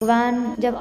भगवान जब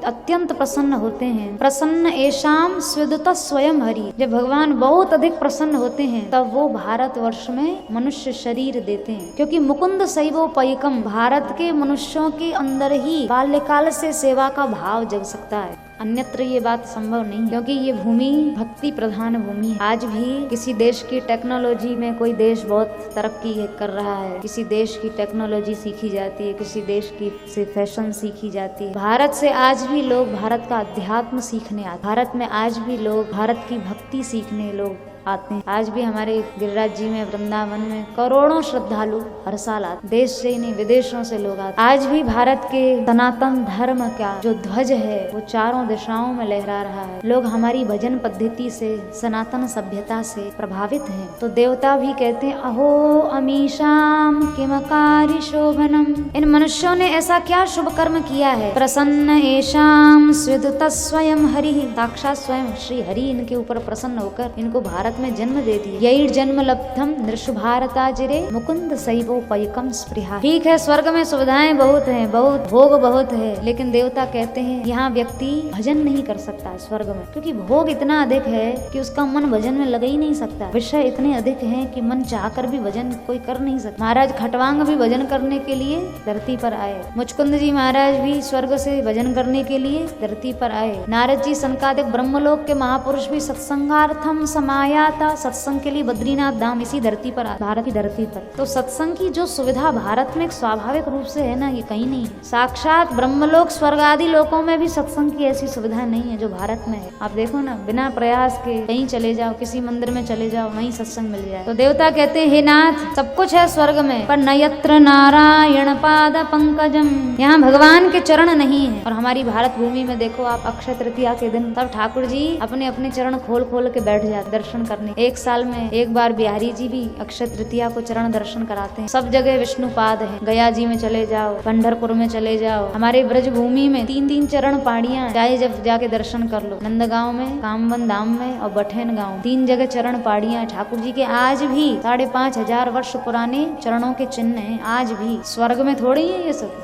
अत्यंत प्रसन्न होते हैं, प्रसन्न एशाम स्विदुत स्वयं हरि, जब भगवान बहुत अधिक प्रसन्न होते हैं तब वो भारतवर्ष में मनुष्य शरीर देते हैं। क्योंकि मुकुंद सैवो पैकम, भारत के मनुष्यों के अंदर ही बाल्यकाल से सेवा का भाव जग सकता है, अन्यत्र ये बात संभव नहीं। क्योंकि ये भूमि भक्ति प्रधान भूमि है। आज भी किसी देश की टेक्नोलॉजी में कोई देश बहुत तरक्की कर रहा है, किसी देश की टेक्नोलॉजी सीखी जाती है, किसी देश की से फैशन सीखी जाती है। भारत से आज भी लोग भारत का अध्यात्म सीखने आते, भारत में आज भी लोग भारत की भक्ति सीखने लोग आते हैं। आज भी हमारे गिरिराज जी में, वृंदावन में करोड़ों श्रद्धालु हर साल आते, देश से ही नहीं विदेशों से लोग आते। आज भी भारत के सनातन धर्म का जो ध्वज है वो चारों दिशाओं में लहरा रहा है। लोग हमारी भजन पद्धति से, सनातन सभ्यता से प्रभावित हैं। तो देवता भी कहते हैं अहो अमीशाम किमकारी शोभनम, इन मनुष्यों ने ऐसा क्या शुभ कर्म किया है। प्रसन्न एशाम स्विदुत स्वयं हरि, साक्षात स्वयं श्री हरि इनके ऊपर प्रसन्न होकर इनको भारत में जन्म दे दिया। यही जन्म लब्धम नृषु भारताजिरे मुकुंद सैवो पैकम स्पृहा। ठीक है, स्वर्ग में सुविधाएं बहुत हैं, बहुत भोग बहुत है, लेकिन देवता कहते हैं यहाँ व्यक्ति भजन नहीं कर सकता है स्वर्ग में, क्योंकि भोग इतना अधिक है कि उसका मन भजन में लग ही नहीं सकता। विषय इतने अधिक हैं कि मन चाहकर भी भजन कोई कर नहीं सकता। महाराज खटवांग भी भजन करने के लिए धरती पर आए, मुचकुंद जी महाराज भी स्वर्ग से भजन करने के लिए धरती पर आए, नारद जी सनकादिक ब्रह्मलोक के महापुरुष भी सत्संगार्थम समाया था, सत्संग के लिए बद्रीनाथ धाम इसी धरती पर, भारत की धरती पर। तो सत्संग की जो सुविधा भारत में एक स्वाभाविक रूप से है ना, ये कहीं नहीं है। साक्षात ब्रह्मलोक स्वर्ग आदि लोकों में भी सत्संग की ऐसी सुविधा नहीं है जो भारत में है। आप देखो ना, बिना प्रयास के कहीं चले जाओ, किसी मंदिर में चले जाओ, वहीं सत्संग मिल जाए। तो देवता कहते हैं हे नाथ, सब कुछ है स्वर्ग में, पर नयत्र नारायण पाद पंकजम, यहाँ भगवान के चरण नहीं है। और हमारी भारत भूमि में देखो आप, अक्षय तृतीया के दिन तब ठाकुर जी अपने अपने चरण खोल खोल के बैठ जाते दर्शन करने। एक साल में एक बार बिहारी जी भी अक्षय तृतीया को चरण दर्शन कराते हैं। सब जगह विष्णु पाद है, गया जी में चले जाओ, पंढरपुर में चले जाओ, हमारे ब्रज भूमि में 3-3 चरण पाड़ियां चाहे जब जाके दर्शन कर लो। नंदगांव में, कामवन धाम में और बठेन गांव, 3 जगह चरण पाड़ियां ठाकुर जी के आज भी 5,500 वर्ष पुराने चरणों के चिन्ह हैं। आज भी स्वर्ग में थोड़ी है ये सब।